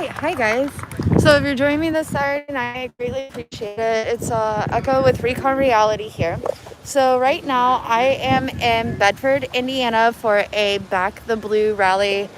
Alright, hi guys. So if you're joining me this Saturday night, I greatly appreciate it. It's Echo with Recon Reality here. So right now I am in Bedford, Indiana for a Back the Blue rally.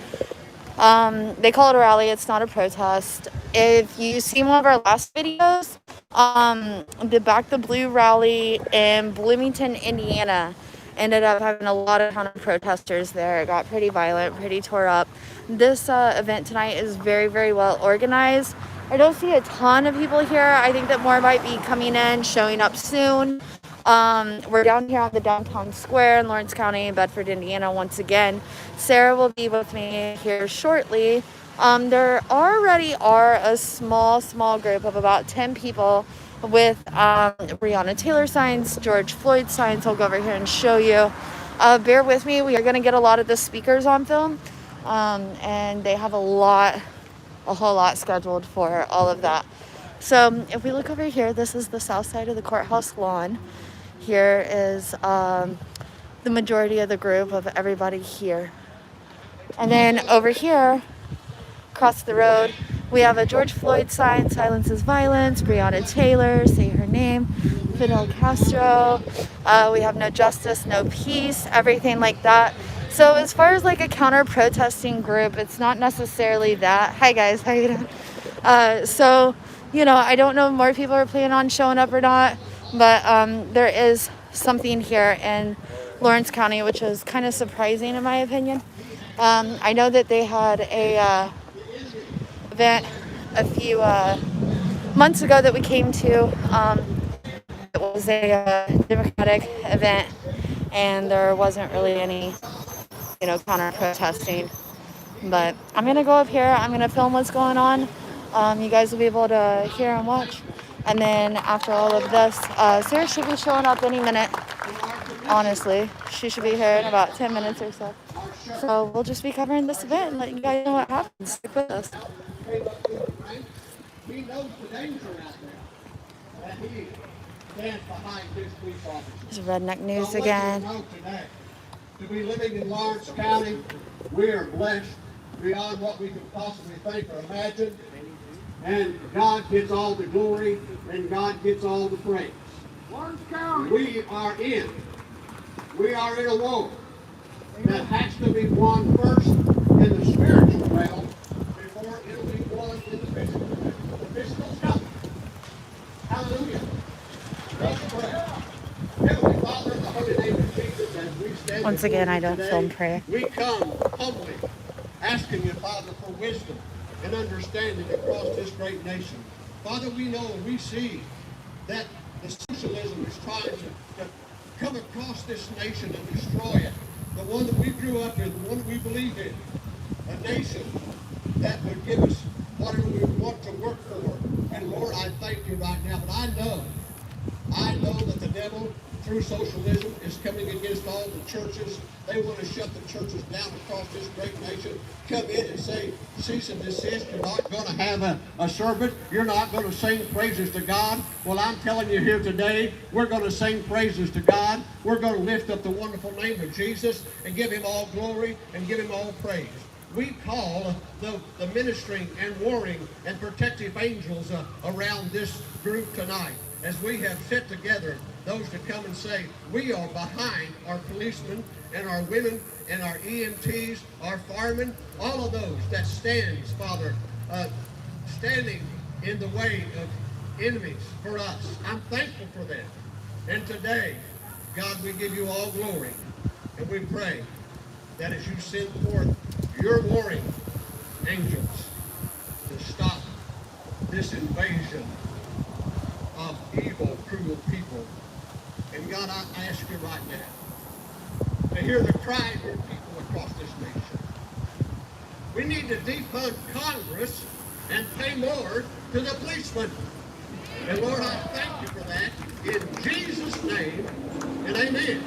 They call it a rally, it's not a protest. If you seen one of our last videos, the Back the Blue rally in Bloomington, Indiana ended up having a lot of counter protesters there. It got pretty violent, pretty tore up. This event tonight is very, very well organized. I don't see a ton of people here. I think that more might be coming in, showing up soon. We're down here on the downtown square in Lawrence County, Bedford, Indiana once again. Sarah will be with me here shortly. There already are a small group of about 10 people with Breonna Taylor signs, George Floyd signs. I'll go over here and show you. Bear with me. We are going to get a lot of the speakers on film, and they have a whole lot scheduled for all of that. So if we look over here, this is the south side of the courthouse lawn. Here is the majority of the group of everybody here. And then over here, across the road, we have a George Floyd sign, silence is violence, Breonna Taylor, say her name, Fidel Castro, we have no justice, no peace, everything like that. So as far as like a counter-protesting group, it's not necessarily that. Hi guys, how you doing? So, you know, I don't know if more people are planning on showing up or not, but there is something here in Lawrence County, which is kind of surprising in my opinion. I know that they had a event a few months ago that we came to. It was a Democratic event, and there wasn't really any, counter protesting. But I'm gonna go up here. I'm gonna film what's going on. You guys will be able to hear and watch. And then after all of this, Sarah should be showing up any minute. Honestly, she should be here in about 10 minutes or so. So we'll just be covering this event and let you guys know what happens. Stick with us. He knows the danger out there, and he stands behind his police officers. This is Redneck News again. Today, to be living in Lawrence County, we are blessed beyond what we could possibly think or imagine. And God gets all the glory, and God gets all the praise. Lawrence County, we are in a war that has to be won first in the spiritual realm before it'll be won in the physical realm. The physical's coming. Hallelujah. Let's pray. Heavenly Father, in the holy name of Jesus, as we stand Once again, I don't today, film prayer. we come humbly, asking you, Father, for wisdom and understanding across this great nation. Father, we know and we see that the socialism is trying to come across this nation and destroy it. The one that we grew up in, the one that we believe in. A nation that would give us whatever we want to work for. And Lord, I thank you right now. But I know that the devil, through socialism, is coming against all the churches. They want to shut the churches down across this great nation. Come in and say, cease and desist. You're not going to have a sermon. You're not going to sing praises to God. Well, I'm telling you here today, we're going to sing praises to God. We're going to lift up the wonderful name of Jesus and give him all glory and give him all praise. We call the ministering and warring and protective angels around this group tonight. As we have set together those to come and say, we are behind our policemen and our women and our EMTs, our firemen, all of those that stands, Father, standing in the way of enemies for us. I'm thankful for them. And today, God, we give you all glory. And we pray that as you send forth your warring angels to stop this invasion of evil, cruel people. And God, I ask you right now to hear the cry of your people across this nation. We need to defund Congress and pay more to the policemen. And Lord, I thank you for that in Jesus' name, and amen.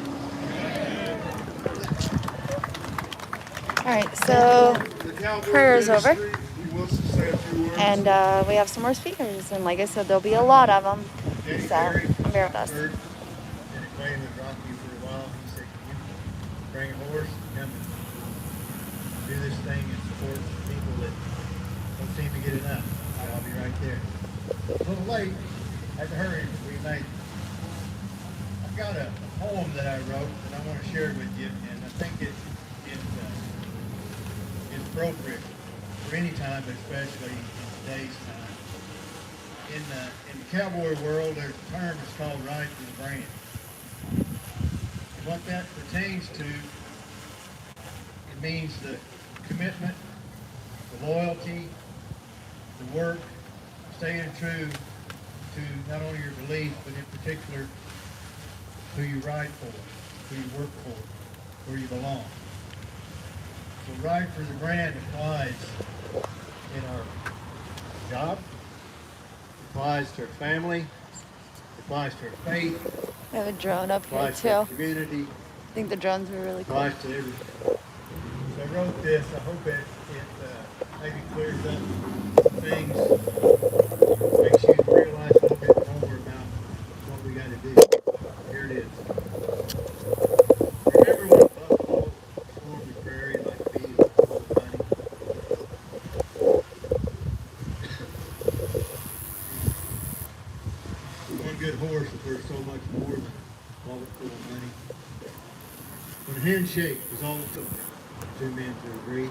All right, so prayer is over, and we have some more speakers, and like I said, there'll be a lot of them, so bear with us. And claim that dropped you for a while. He said, "Can you bring a horse and come and do this thing and support the people that Don't seem to get enough. I'll be right there. A little late. Had to hurry. We made. I've got a poem that I wrote that I want to share with you, and I think it's appropriate for any time, but especially in today's time. In the cowboy world, there's a term that's called ride for the brand. And what that pertains to, it means the commitment, the loyalty, the work, staying true to not only your belief, but in particular who you ride for, who you work for, where you belong. So ride for the brand applies in our job, applies to our family, applies to our faith, I have a drone up here applies to our too. community, I think the drones were really cool. applies to everything. So I wrote this. I hope it maybe clears up things, makes you realize a little bit more about what we got to do. Here it is. Remember when buffalo swarmed the prairie like bees full of honey? One good horse is worth so much more than all the full of money. When a handshake was all it took for two men to agree,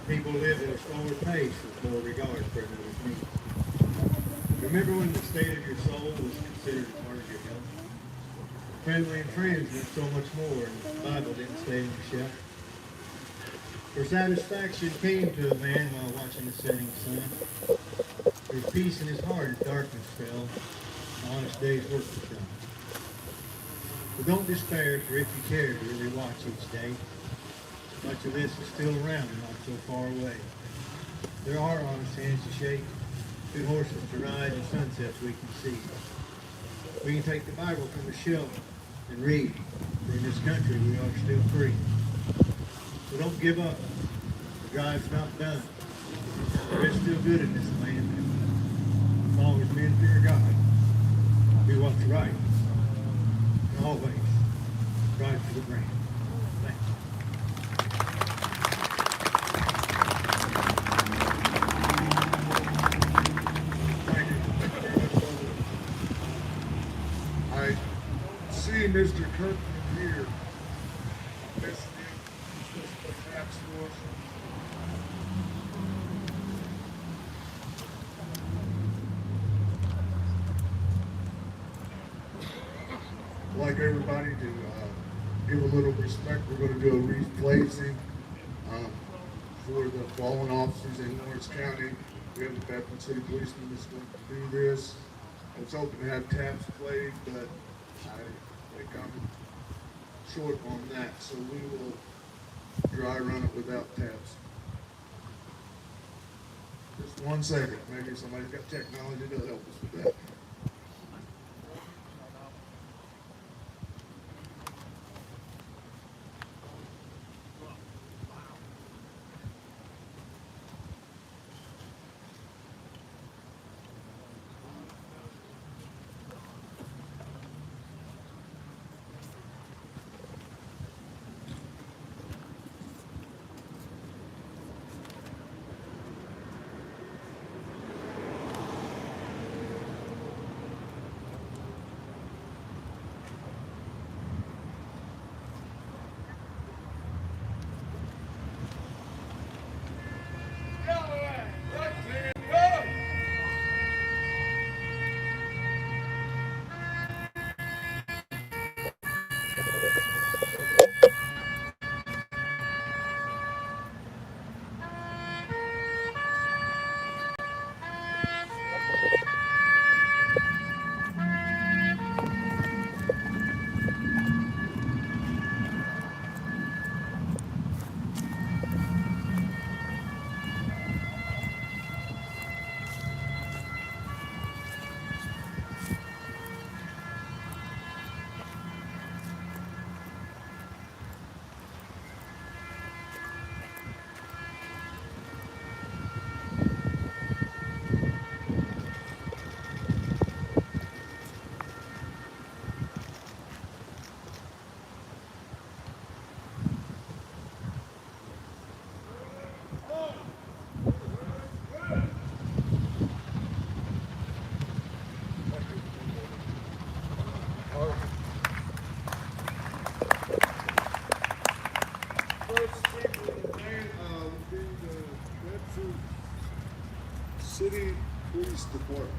people lived at a slower pace with more regard for another's needs. Remember when the state of your soul was considered a part of your health? Family and friends meant so much more, and the Bible didn't stay on the shelf. For satisfaction came to a man while watching the setting sun. There was peace in his heart as darkness fell. An honest day's work was done. But don't despair, for if you care to really watch each day, much of this is still around and not so far away. There are honest hands to shake, good horses to ride, and sunsets we can see. We can take the Bible from the shelf and read, for in this country we are still free. So don't give up. The drive's not done. There is still good in this land. As long as men fear God, do what's right, and always ride for the brand. Thank you. Thank you. Thank you very much, brother. I see Mr. Kirkman here. Listening. He's just perhaps for us. I'd like everybody to give a little respect. We're going to do a wreath placing for the fallen officers in Lawrence County. We have the Bedford City Policeman that's going to do this. I was hoping to have taps played, but I think I'm short on that, so we will dry run it without taps. Just 1 second. Maybe somebody's got technology to help us with that. first people in the band would be the Bedford City Police Department.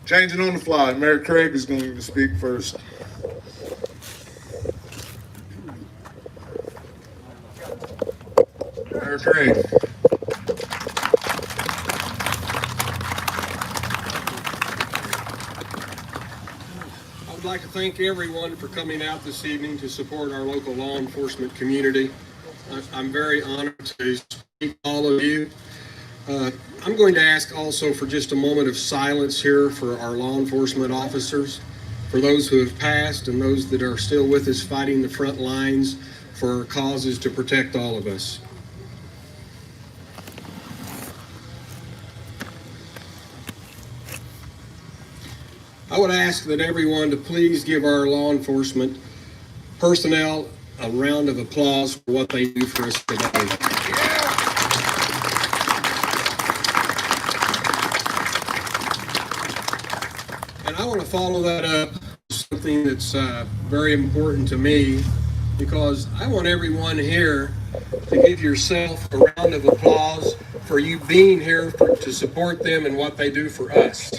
Changing on the fly. Mayor Craig is going to speak first. Mayor Craig. I would like to thank everyone for coming out this evening to support our local law enforcement community. I'm very honored to speak to all of you. I'm going to ask also for just a moment of silence here for our law enforcement officers, for those who have passed and those that are still with us fighting the front lines for causes to protect all of us. I would ask that everyone to please give our law enforcement personnel a round of applause for what they do for us today. And I want to follow that up with something that's very important to me, because I want everyone here to give yourself a round of applause for you being here to support them and what they do for us.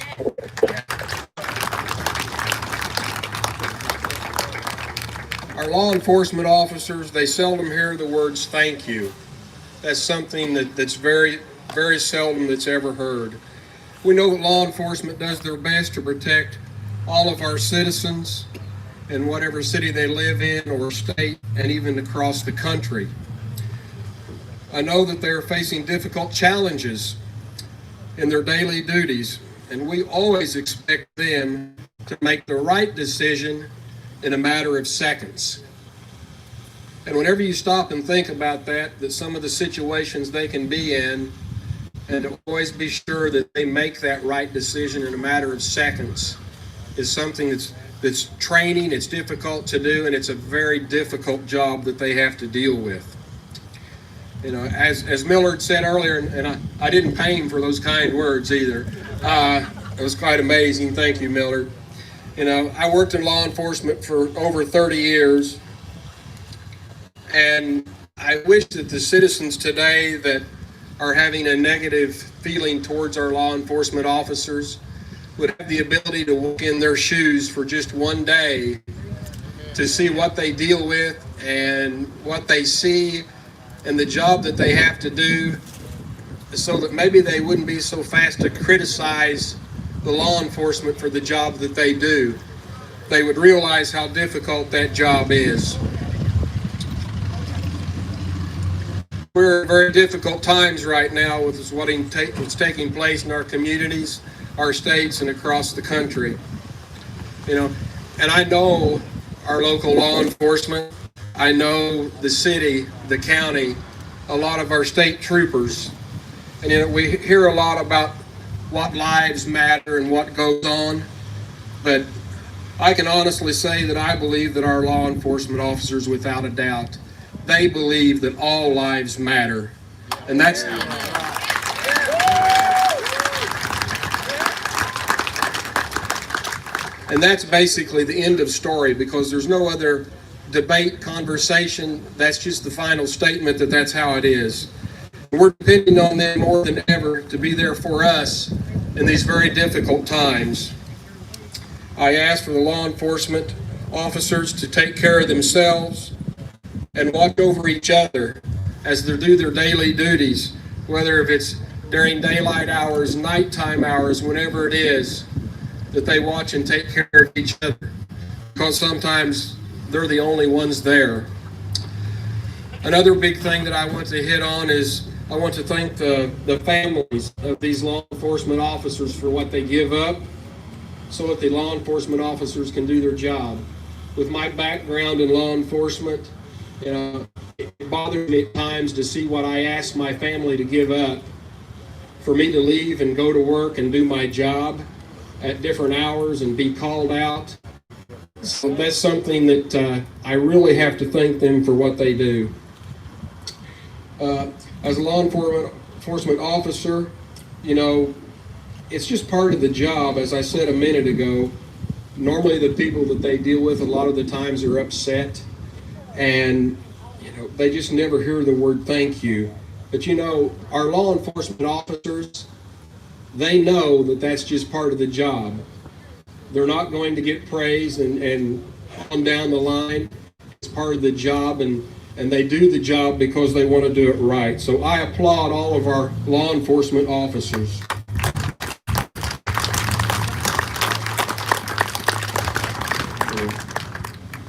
Our law enforcement officers, they seldom hear the words thank you. That's something that's very, very seldom that's ever heard. We know that law enforcement does their best to protect all of our citizens in whatever city they live in or state, and even across the country. I know that they're facing difficult challenges in their daily duties, and we always expect them to make the right decision in a matter of seconds. And whenever you stop and think about that some of the situations they can be in, and to always be sure that they make that right decision in a matter of seconds, is something that's training, it's difficult to do, and it's a very difficult job that they have to deal with. You know, as Millard said earlier, and I didn't pay him for those kind words either. It was quite amazing. Thank you, Millard. You know, I worked in law enforcement for over 30 years, and I wish that the citizens today that are having a negative feeling towards our law enforcement officers would have the ability to walk in their shoes for just one day to see what they deal with and what they see and the job that they have to do, so that maybe they wouldn't be so fast to criticize the law enforcement for the job that they do. They would realize how difficult that job is. We're in very difficult times right now with what's taking place in our communities, our states, and across the country. You know, and I know our local law enforcement, I know the city, the county, a lot of our state troopers. And you know, we hear a lot about what lives matter and what goes on, but I can honestly say that I believe that our law enforcement officers, without a doubt, they believe that all lives matter. And that's basically the end of story, because there's no other debate, conversation. That's just the final statement that that's how it is. We're depending on them more than ever to be there for us in these very difficult times. I ask for the law enforcement officers to take care of themselves and watch over each other as they do their daily duties, whether if it's during daylight hours, nighttime hours, whenever it is, that they watch and take care of each other, because sometimes they're the only ones there. Another big thing that I want to hit on is I want to thank the families of these law enforcement officers for what they give up so that the law enforcement officers can do their job. With my background in law enforcement, you know, it bothers me at times to see what I ask my family to give up for me to leave and go to work and do my job at different hours and be called out. So that's something that I really have to thank them for what they do. As a law enforcement officer, you know, it's just part of the job. As I said a minute ago, normally the people that they deal with a lot of the times are upset, and you know, they just never hear the word thank you. But you know, our law enforcement officers, they know that that's just part of the job. They're not going to get praise and on down the line. It's part of the job, and they do the job because they want to do it right. So I applaud all of our law enforcement officers.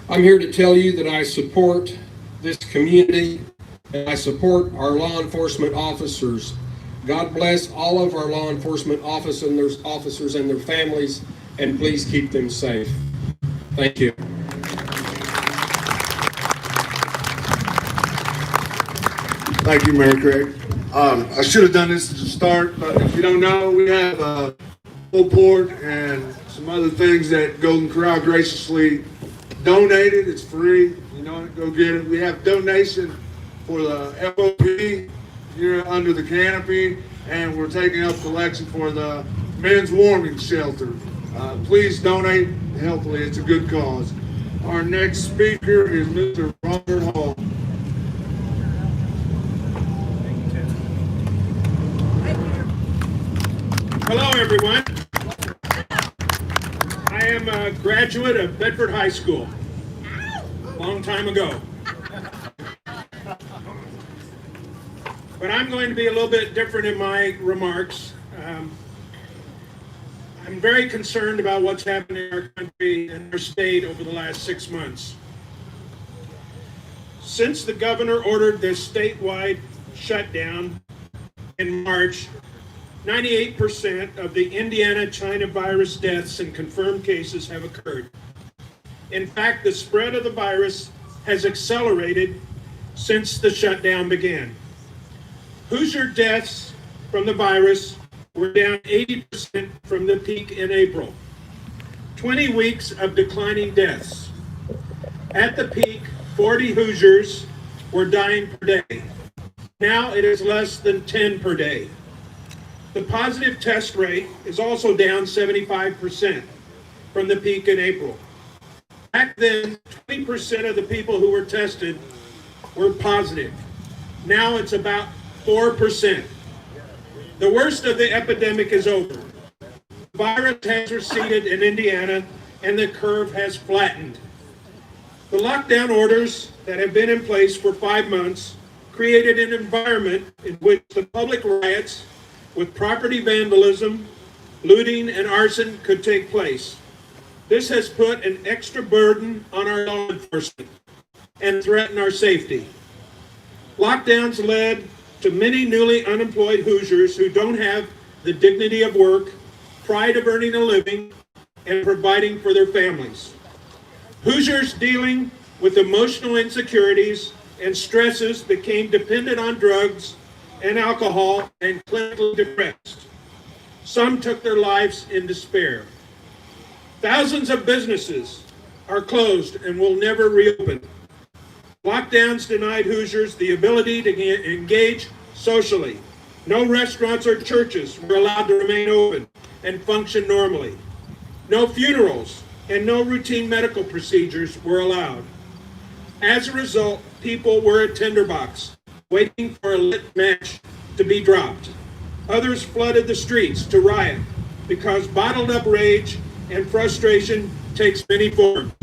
I'm here to tell you that I support this community and I support our law enforcement officers. God bless all of our law enforcement officers and their families, and please keep them safe. Thank you. Thank you, Mayor Craig. I should have done this at the start, but if you don't know, we have a full port and some other things that Golden Corral graciously donated. It's free. You know, go get it. We have donation for the FOP here under the canopy, and we're taking up collection for the men's warming shelter. Please donate. Helpfully, it's a good cause. Our next speaker is Mr. Robert Hall. Hello, everyone. I am a graduate of Bedford High School, a long time ago. But I'm going to be a little bit different in my remarks. I'm very concerned about what's happened in our country and our state over the last 6 months. Since the governor ordered this statewide shutdown in March, 98% of the Indiana China virus deaths and confirmed cases have occurred. In fact, the spread of the virus has accelerated since the shutdown began. Hoosier deaths from the virus were down 80% from the peak in April. 20 weeks of declining deaths. At the peak, 40 Hoosiers were dying per day. Now it is less than 10 per day. The positive test rate is also down 75% from the peak in April. Back then, 20% of the people who were tested were positive. Now it's about 4%. The worst of the epidemic is over. The virus has receded in Indiana and the curve has flattened. The lockdown orders that have been in place for 5 months created an environment in which the public riots with property vandalism, looting, and arson could take place. This has put an extra burden on our law enforcement and threatened our safety. Lockdowns led to many newly unemployed Hoosiers who don't have the dignity of work, pride of earning a living, and providing for their families. Hoosiers dealing with emotional insecurities and stresses became dependent on drugs and alcohol and clinically depressed. Some took their lives in despair. Thousands of businesses are closed and will never reopen. Lockdowns denied Hoosiers the ability to engage socially. No restaurants or churches were allowed to remain open and function normally. No funerals and no routine medical procedures were allowed. As a result, people were at tinderbox, waiting for a lit match to be dropped. Others flooded the streets to riot because bottled up rage and frustration takes many forms.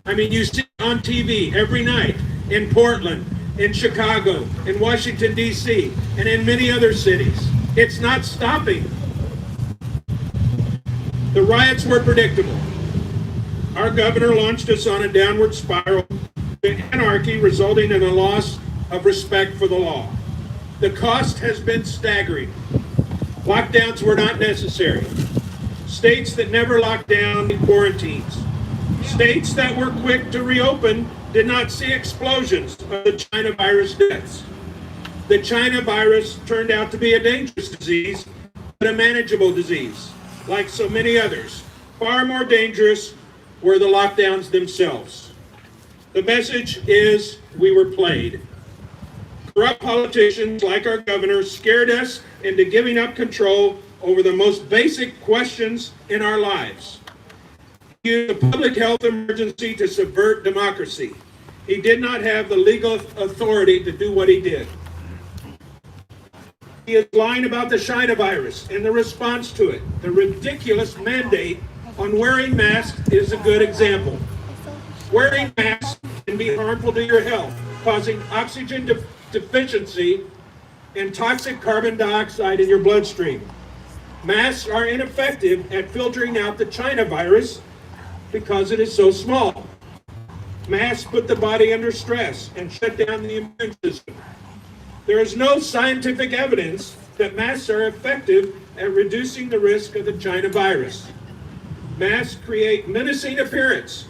I mean, you see it on TV every night in Portland, in Chicago, in Washington, D.C., and in many other cities. It's not stopping. The riots were predictable. Our governor launched us on a downward spiral to anarchy, resulting in a loss of respect for the law. The cost has been staggering. Lockdowns were not necessary. States that never locked down quarantines. States that were quick to reopen did not see explosions of the China virus deaths. The China virus turned out to be a dangerous disease but a manageable disease, like so many others. Far more dangerous were the lockdowns themselves. The message is we were played. Corrupt politicians like our governor scared us into giving up control over the most basic questions in our lives. He used a public health emergency to subvert democracy. He did not have the legal authority to do what he did. He is lying about the China virus and the response to it. The ridiculous mandate on wearing masks is a good example. Wearing masks can be harmful to your health, causing oxygen deficiency and toxic carbon dioxide in your bloodstream. Masks are ineffective at filtering out the China virus because it is so small. Masks put the body under stress and shut down the immune system. There is no scientific evidence that masks are effective at reducing the risk of the China virus. Masks create menacing appearance,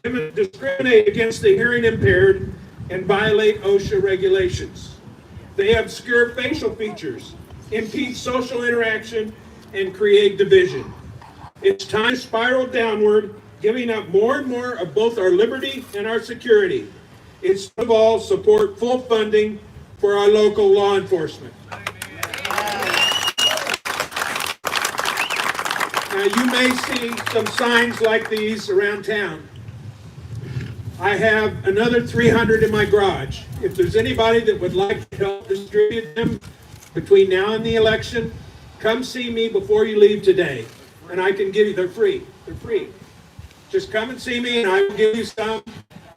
discriminate against the hearing impaired, and violate OSHA regulations. They obscure facial features, impede social interaction, and create division. It's time to spiral downward, giving up more and more of both our liberty and our security. It's above all support full funding for our local law enforcement. Now you may see some signs like these around town. I have another 300 in my garage. If there's anybody that would like to help distribute them between now and the election, come see me before you leave today. And I can give you, they're free. They're free. Just come and see me and I will give you some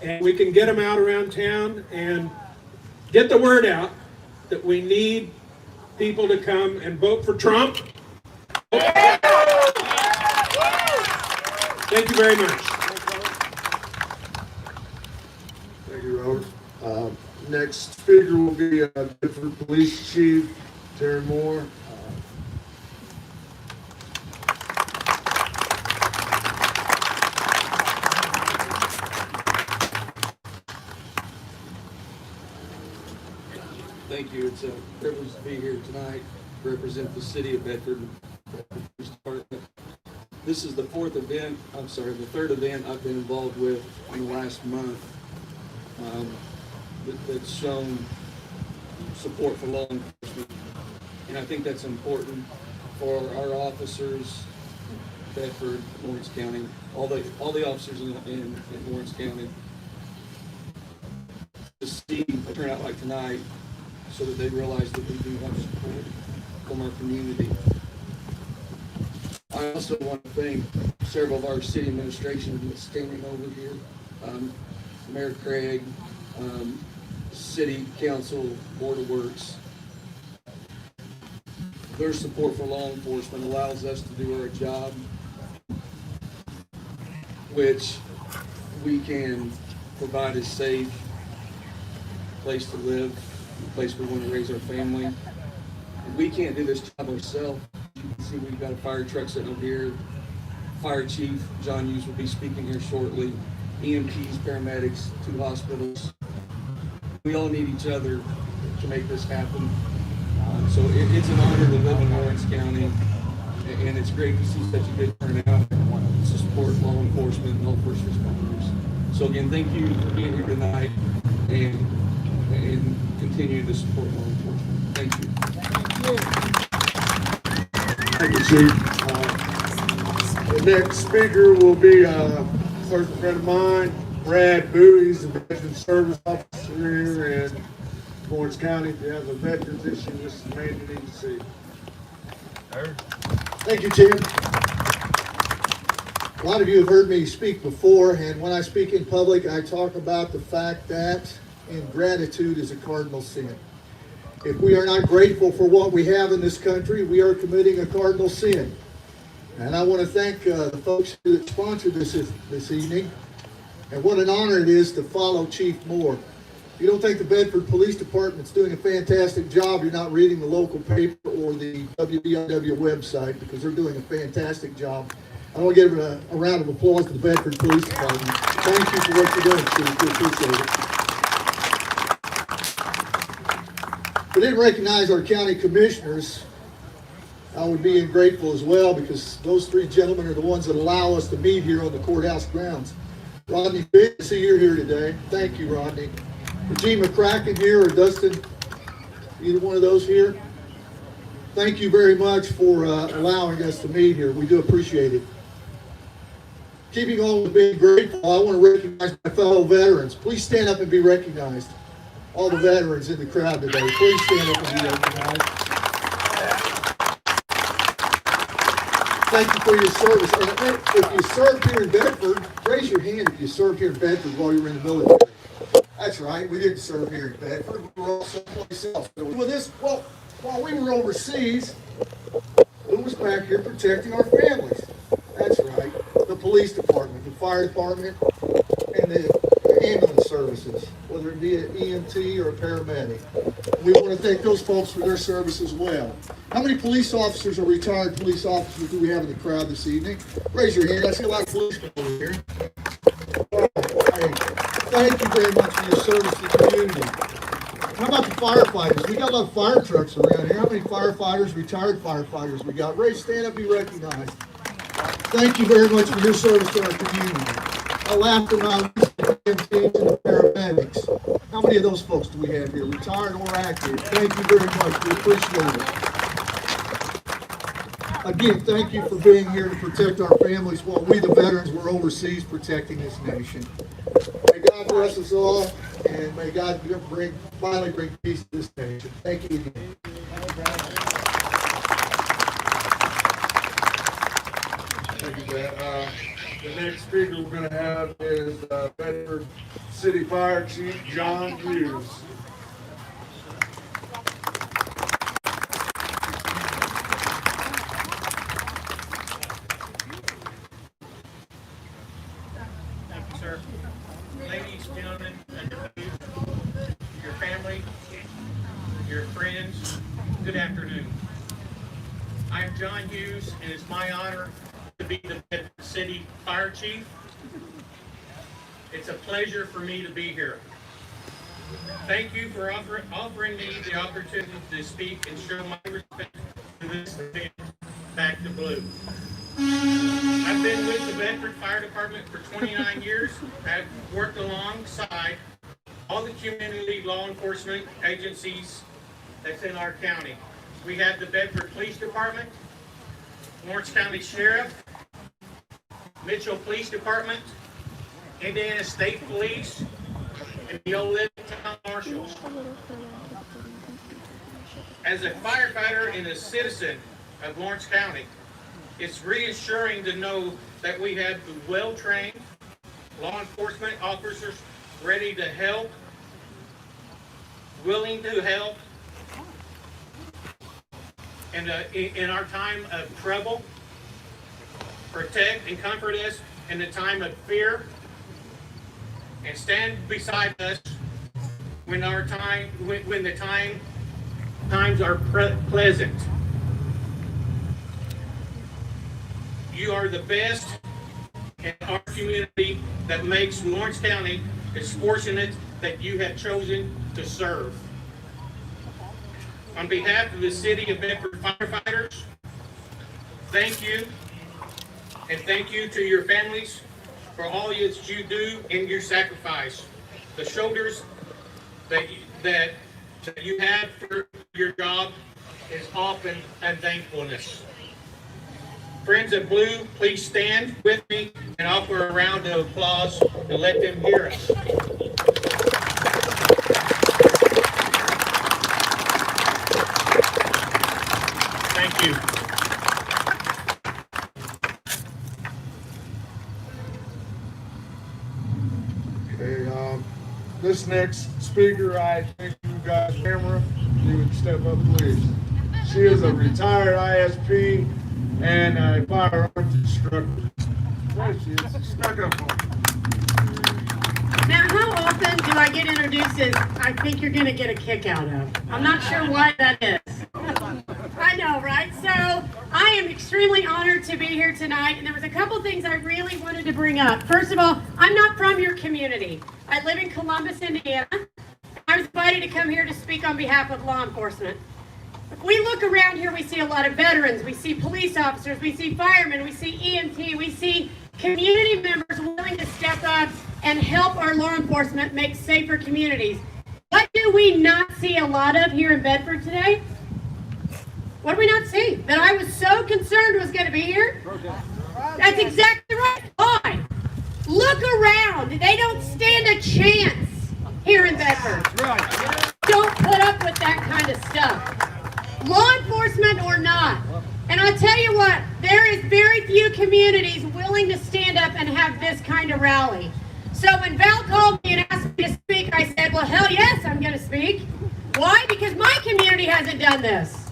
and we can get them out around town and get the word out that we need people to come and vote for Trump. Thank you very much. Thank you, Robert. Next speaker will be Bedford Police Chief Terry Moore. Thank you. It's a privilege to be here tonight to represent the city of Bedford Police Department. This is the third event I've been involved with in the last month that's shown support for law enforcement. And I think that's important for our officers, Bedford, Lawrence County, all the officers in Lawrence County, to see a turnout like tonight so that they realize that we do have support from our community. I also want to thank several of our city administration that's standing over here. Mayor Craig, City Council, Board of Works. Their support for law enforcement allows us to do our job, which we can provide a safe place to live, a place we want to raise our family. We can't do this job ourselves. You can see we've got a fire truck sitting over here. Fire Chief John Hughes will be speaking here shortly. EMTs, paramedics, 2 hospitals. We all need each other to make this happen. So it's an honor to live in Lawrence County, and it's great to see such a good turnout to support law enforcement and all first responders. So again, thank you for being here tonight and continue to support law enforcement. Thank you. Thank you, Chief. The next speaker will be a close friend of mine, Brad Bowie. He's a veteran service officer here in Lawrence County. If you have a veterans issue, this is the man you need to see. Thank you, Tim. A lot of you have heard me speak before, and when I speak in public, I talk about the fact that ingratitude is a cardinal sin. If we are not grateful for what we have in this country, we are committing a cardinal sin. And I want to thank the folks that sponsored this evening. And what an honor it is to follow Chief Moore. If you don't think the Bedford Police Department's doing a fantastic job, you're not reading the local paper or the WBIW website, because they're doing a fantastic job. I want to give a round of applause to the Bedford Police Department. Thank you for what you're doing, Chief. We appreciate it. We didn't recognize our county commissioners. I would be grateful as well, because those three gentlemen are the ones that allow us to meet here on the courthouse grounds. Rodney Fitz, I see you're here today. Thank you, Rodney. Regine McCracken here, or Dustin, either one of those here. Thank you very much for allowing us to meet here. We do appreciate it. Keeping on with being grateful, I want to recognize my fellow veterans. Please stand up and be recognized. All the veterans in the crowd today, please stand up and be recognized. Thank you for your service. And if you served here in Bedford, raise your hand if you served here in Bedford while you were in the military. That's right, we didn't serve here in Bedford. We were all someplace else. Well, while we were overseas, who was back here protecting our families? That's right, the police department, the fire department, and the ambulance services, whether it be an EMT or a paramedic. We want to thank those folks for their service as well. How many police officers or retired police officers do we have in the crowd this evening? Raise your hand. I see a lot of policemen over here. Hey, thank you very much for your service to the community. How about the firefighters? We got a lot of fire trucks around here. How many firefighters, retired firefighters we got? Stand up, be recognized. Thank you very much for your service to our community. I laughed around the paramedics. How many of those folks do we have here, retired or active? Thank you very much. We appreciate it. Again, thank you for being here to protect our families while we, the veterans, were overseas protecting this nation. May God bless us all, and may God finally bring peace to this nation. Thank you again. Thank you, Matt. The next speaker we're going to have is Bedford City Fire Chief John Hughes. Thank you, sir. Ladies, gentlemen, and your family, your friends, good afternoon. I'm John Hughes, and it's my honor to be the Bedford City Fire Chief. It's a pleasure for me to be here. Thank you for offering me the opportunity to speak and show my respect to this event, Back to Blue. I've been with the Bedford Fire Department for 29 years. I've worked alongside all the community law enforcement agencies that's in our county. We have the Bedford Police Department, Lawrence County Sheriff, Mitchell Police Department, Indiana State Police, and the Old Living Town Marshals. As a firefighter and a citizen of Lawrence County, it's reassuring to know that we have well-trained law enforcement officers ready to help, willing to help, and in our time of trouble, protect and comfort us in the time of fear, and stand beside us when the times are pleasant. You are the best in our community that makes Lawrence County as fortunate that you have chosen to serve. On behalf of the City of Bedford firefighters, thank you, and thank you to your families for all that you do and your sacrifice. The shoulders that you have for your job is often a thankfulness. Friends of Blue, please stand with me and offer a round of applause and let them hear us. Thank you. Okay, this next speaker, I think you got a camera. You would step up, please. She is a retired ISP and a firearms instructor. There she is. Stuck up on. Now, how often do I get introduced as I think you're going to get a kick out of? I'm not sure why that is. I know, right? So I am extremely honored to be here tonight, and there was a couple things I really wanted to bring up. First of all, I'm not from your community. I live in Columbus, Indiana. I was invited to come here to speak on behalf of law enforcement. We look around here, we see a lot of veterans, we see police officers, we see firemen, we see EMT, we see community members willing to step up and help our law enforcement make safer communities. What do we not see a lot of here in Bedford today? What do we not see? That I was so concerned was going to be here? That's exactly right. Why? Look around. They don't stand a chance here in Bedford. Don't put up with that kind of stuff. Law enforcement or not. And I'll tell you what, there is very few communities willing to stand up and have this kind of rally. So when Val called me and asked me to speak, I said, well, hell yes, I'm going to speak. Why? Because my community hasn't done this.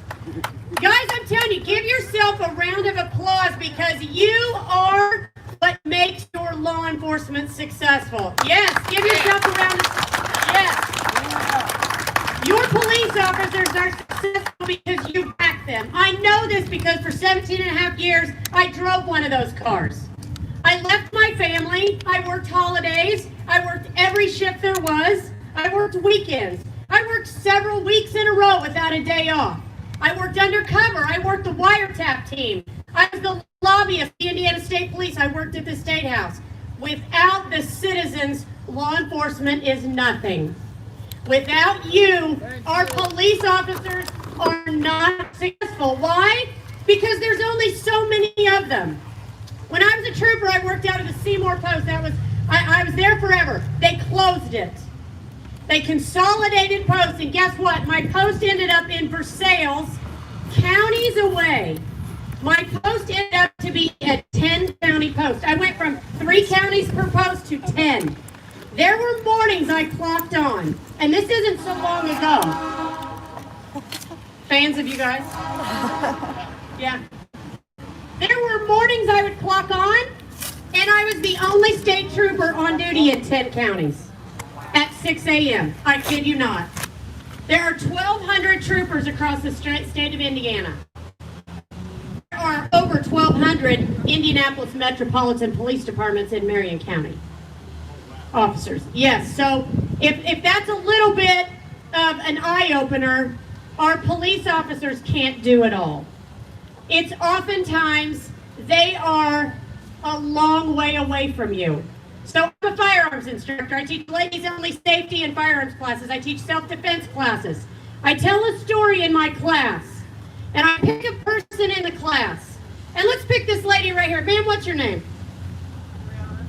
Guys, I'm telling you, give yourself a round of applause because you are what makes your law enforcement successful. Yes, give yourself a round of applause. Yes. Your police officers are successful because you back them. I know this because for 17 and a half years, I drove one of those cars. I left my family. I worked holidays. I worked every shift there was. I worked weekends. I worked several weeks in a row without a day off. I worked undercover. I worked the wiretap team. I was the lobbyist, the Indiana State Police. I worked at the State House. Without the citizens, law enforcement is nothing. Without you, our police officers are not successful. Why? Because there's only so many of them. When I was a trooper, I worked out of the Seymour Post. I was there forever. They closed it. They consolidated posts, and guess what? My post ended up in Versailles, counties away. My post ended up to be a 10-county post. I went from 3 counties per post to 10. There were mornings I clocked on, and this isn't so long ago. Fans of you guys? Yeah. There were mornings I would clock on, and I was the only state trooper on duty in 10 counties at 6 a.m. I kid you not. There are 1,200 troopers across the state of Indiana. There are over 1,200 Indianapolis Metropolitan Police Departments in Marion County. Officers. Yes, so if that's a little bit of an eye-opener, our police officers can't do it all. It's oftentimes they are a long way away from you. So I'm a firearms instructor. I teach ladies only safety and firearms classes. I teach self-defense classes. I tell a story in my class, and I pick a person in the class. And let's pick this lady right here. Ma'am, what's your name?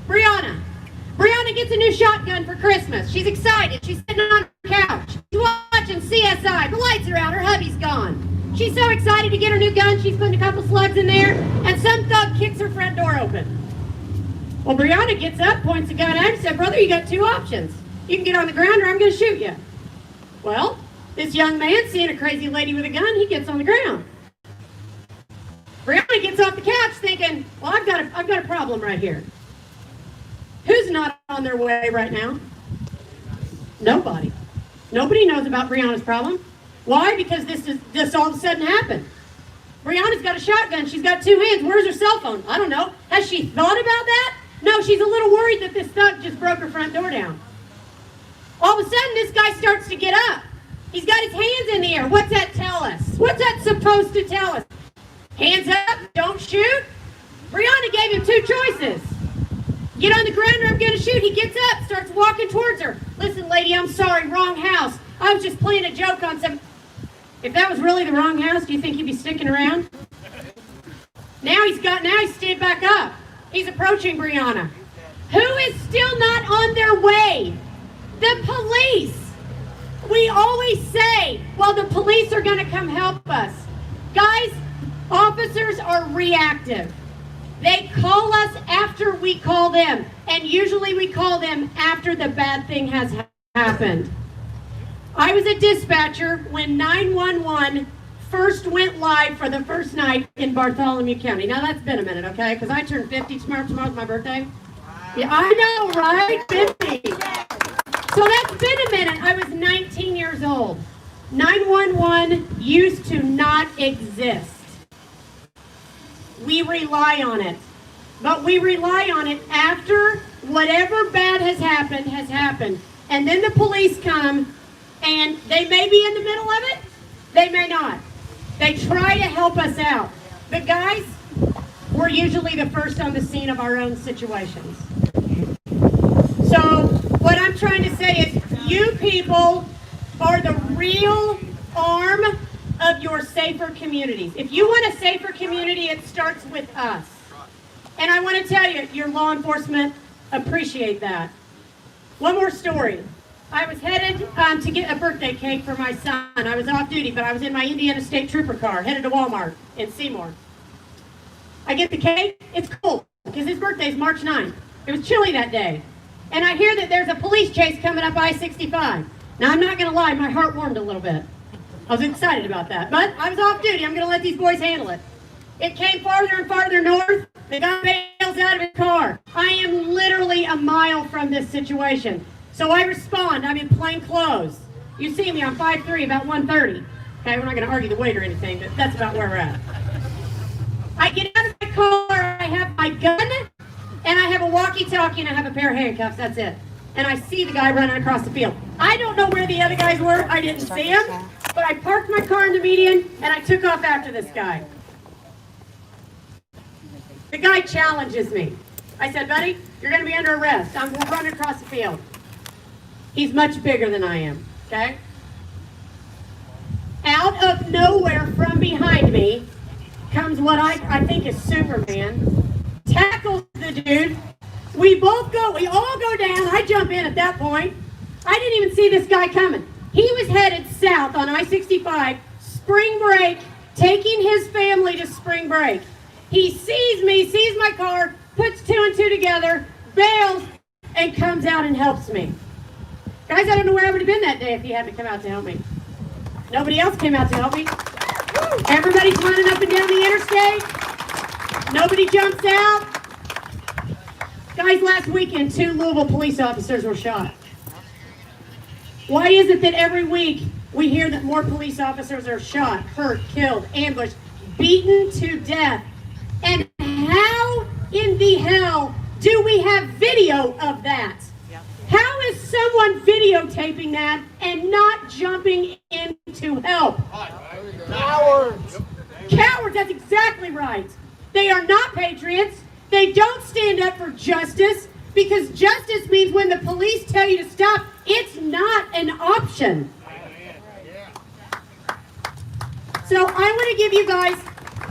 Brianna. Brianna gets a new shotgun for Christmas. She's excited. She's sitting on her couch. She's watching CSI. The lights are out. Her hubby's gone. She's so excited to get her new gun. She's putting a couple slugs in there, and some thug kicks her front door open. Well, Brianna gets up, points the gun at her, and said, brother, you got 2 options. You can get on the ground or I'm going to shoot you. Well, this young man, seeing a crazy lady with a gun, he gets on the ground. Brianna gets off the couch thinking, well, I've got a problem right here. Who's not on their way right now? Nobody. Nobody knows about Brianna's problem. Why? Because this all of a sudden happened. Brianna's got a shotgun. She's got 2 hands. Where's her cell phone? I don't know. Has she thought about that? No, she's a little worried that this thug just broke her front door down. All of a sudden, this guy starts to get up. He's got his hands in the air. What's that tell us? What's that supposed to tell us? Hands up, don't shoot. Brianna gave him 2 choices. Get on the ground or I'm going to shoot. He gets up, starts walking towards her. Listen, lady, I'm sorry, wrong house. I was just playing a joke on some... If that was really the wrong house, do you think he'd be sticking around? Now he's stood back up. He's approaching Brianna. Who is still not on their way? The police. We always say, well, the police are going to come help us. Guys, officers are reactive. They call us after we call them, and usually we call them after the bad thing has happened. I was a dispatcher when 911 first went live for the first night in Bartholomew County. Now that's been a minute, okay? Because I turned 50 tomorrow. Tomorrow's my birthday. Yeah, I know, right? 50. So that's been a minute. I was 19 years old. 911 used to not exist. We rely on it. But we rely on it after whatever bad has happened. And then the police come, and they may be in the middle of it. They may not. They try to help us out. The guys, we're usually the first on the scene of our own situations. So what I'm trying to say is you people are the real arm of your safer communities. If you want a safer community, it starts with us. And I want to tell you, your law enforcement appreciate that. One more story. I was headed to get a birthday cake for my son. I was off duty, but I was in my Indiana State Trooper car, headed to Walmart in Seymour. I get the cake. It's cold because his birthday is March 9th. It was chilly that day. And I hear that there's a police chase coming up I-65. Now, I'm not going to lie, my heart warmed a little bit. I was excited about that. But I was off duty. I'm going to let these boys handle it. It came farther and farther north. The guy bails out of his car. I am literally a mile from this situation. So I respond. I'm in plain clothes. You see me, I'm 5'3", about 130. Okay, we're not going to argue the weight or anything, but that's about where we're at. I get out of my car. I have my gun, and I have a walkie-talkie, and I have a pair of handcuffs. That's it. And I see the guy running across the field. I don't know where the other guys were. I didn't see him. But I parked my car in the median, and I took off after this guy. The guy challenges me. I said, buddy, you're going to be under arrest. I'm running across the field. He's much bigger than I am, okay? Out of nowhere from behind me comes what I think is Superman, tackles the dude. We all go down. I jump in at that point. I didn't even see this guy coming. He was headed south on I-65, spring break, taking his family to spring break. He sees me, sees my car, puts two and two together, bails, and comes out and helps me. Guys, I don't know where I would have been that day if he hadn't come out to help me. Nobody else came out to help me. Everybody's running up and down the interstate. Nobody jumps out. Guys, last weekend, 2 Louisville police officers were shot. Why is it that every week we hear that more police officers are shot, hurt, killed, ambushed, beaten to death? And how in the hell do we have video of that? How is someone videotaping that and not jumping in to help? Cowards! Cowards, that's exactly right. They are not patriots. They don't stand up for justice, because justice means when the police tell you to stop, it's not an option. So I want to give you guys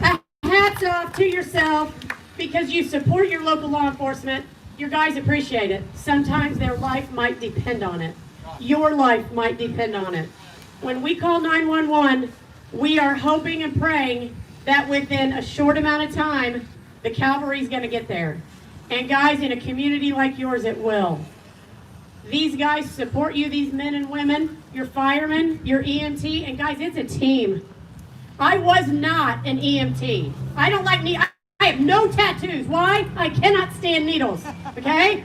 a hats off to yourself, because you support your local law enforcement. Your guys appreciate it. Sometimes their life might depend on it. Your life might depend on it. When we call 911, we are hoping and praying that within a short amount of time, the cavalry's going to get there. And guys, in a community like yours, it will. These guys support you, these men and women, your firemen, your EMT, and guys, it's a team. I was not an EMT. I don't like needles. I have no tattoos. Why? I cannot stand needles, okay?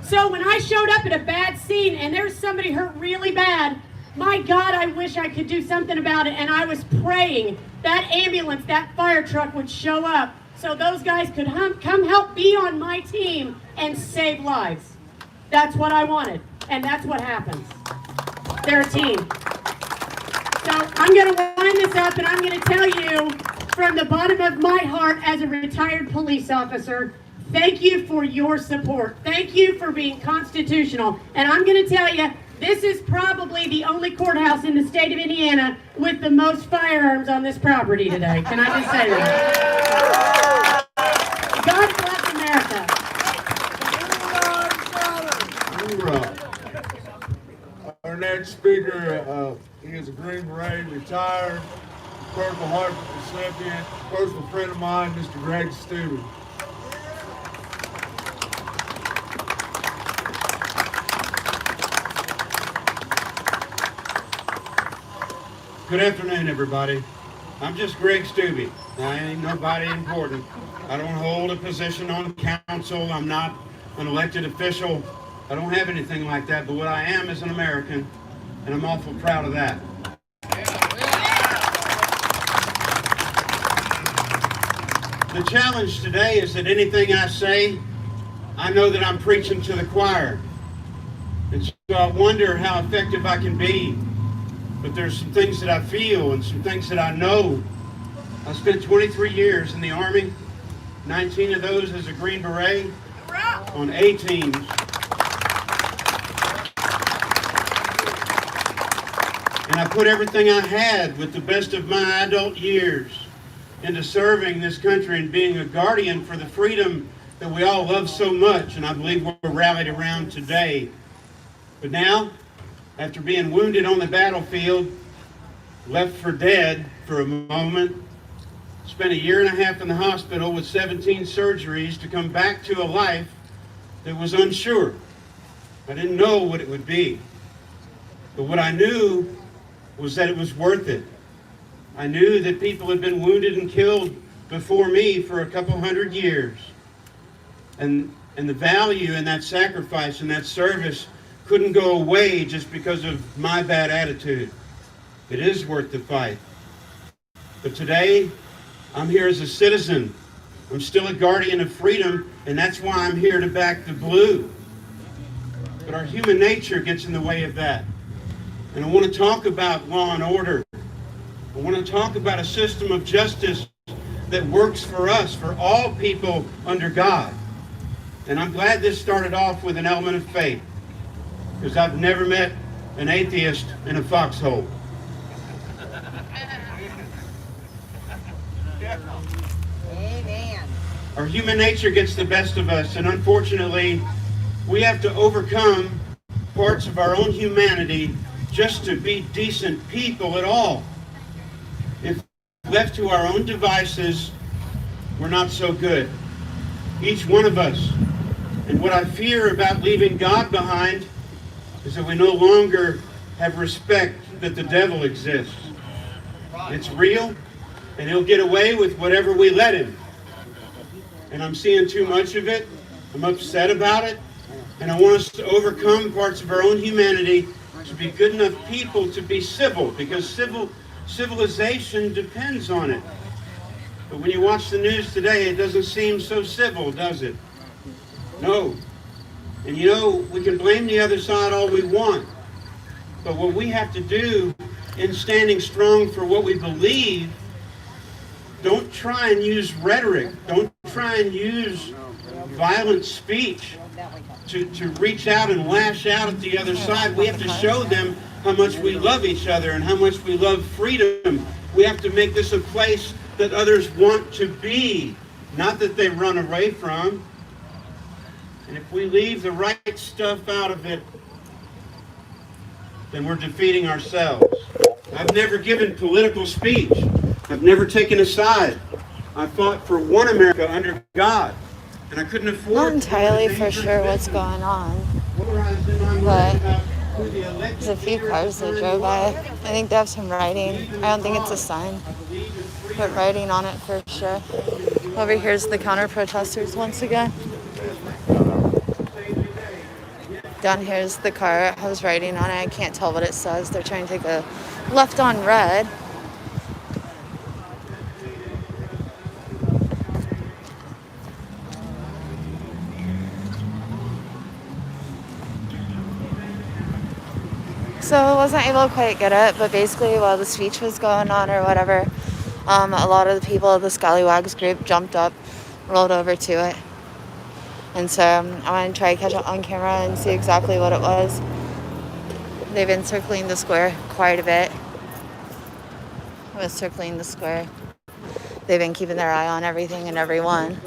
So when I showed up at a bad scene and there's somebody hurt really bad, my God, I wish I could do something about it. And I was praying that ambulance, that fire truck would show up so those guys could come help be on my team and save lives. That's what I wanted, and that's what happens. They're a team. So I'm going to wind this up, and I'm going to tell you from the bottom of my heart as a retired police officer, thank you for your support. Thank you for being constitutional. And I'm going to tell you, this is probably the only courthouse in the state of Indiana with the most firearms on this property today. Can I just say that? God bless America. Our next speaker, he is a Green Beret, retired, Purple Heart recipient, personal friend of mine, Mr. Greg Stubbe. Good afternoon, everybody. I'm just Greg Stubbe. I ain't nobody important. I don't hold a position on council. I'm not an elected official. I don't have anything like that, but what I am is an American, and I'm awful proud of that. The challenge today is that anything I say, I know that I'm preaching to the choir. And so I wonder how effective I can be but there's some things that I feel and some things that I know. I spent 23 years in the Army, 19 of those as a Green Beret on A teams. And I put everything I had with the best of my adult years into serving this country and being a guardian for the freedom that we all love so much, and I believe we're rallied around today. But now, after being wounded on the battlefield, left for dead for a moment, spent 1.5 years in the hospital with 17 surgeries to come back to a life that was unsure. I didn't know what it would be. But what I knew was that it was worth it. I knew that people had been wounded and killed before me for a couple 100 years. And the value in that sacrifice and that service couldn't go away just because of my bad attitude. It is worth the fight. But today, I'm here as a citizen. I'm still a guardian of freedom, and that's why I'm here to back the blue. But our human nature gets in the way of that. And I want to talk about law and order. I want to talk about a system of justice that works for us, for all people under God. And I'm glad this started off with an element of faith, because I've never met an atheist in a foxhole. Amen. Our human nature gets the best of us, and unfortunately, we have to overcome parts of our own humanity just to be decent people at all. If left to our own devices, we're not so good. Each one of us. And what I fear about leaving God behind is that we no longer have respect that the devil exists. It's real, and he'll get away with whatever we let him. And I'm seeing too much of it. I'm upset about it. And I want us to overcome parts of our own humanity to be good enough people to be civil, because civilization depends on it. But when you watch the news today, it doesn't seem so civil, does it? No. And you know, we can blame the other side all we want. But what we have to do in standing strong for what we believe, don't try and use rhetoric. Don't try and use violent speech to reach out and lash out at the other side. We have to show them how much we love each other and how much we love freedom. We have to make this a place that others want to be, not that they run away from. And if we leave the right stuff out of it, then we're defeating ourselves. I've never given political speech. I've never taken a side. I fought for one America under God, and I couldn't afford. Not entirely for sure what's going on, but there's a few cars that drove by. I think they have some writing. I don't think it's a sign, but writing on it for sure. Over here's the counter-protesters once again. Down here's the car has writing on it. I can't tell what it says. They're trying to take a left on red. So I wasn't able to quite get it, but basically while the speech was going on or whatever, a lot of the people of the Scallywags group jumped up, rolled over to it. And so I want to try to catch it on camera and see exactly what it was. They've been circling the square quite a bit. I was circling the square. They've been keeping their eye on everything and everyone.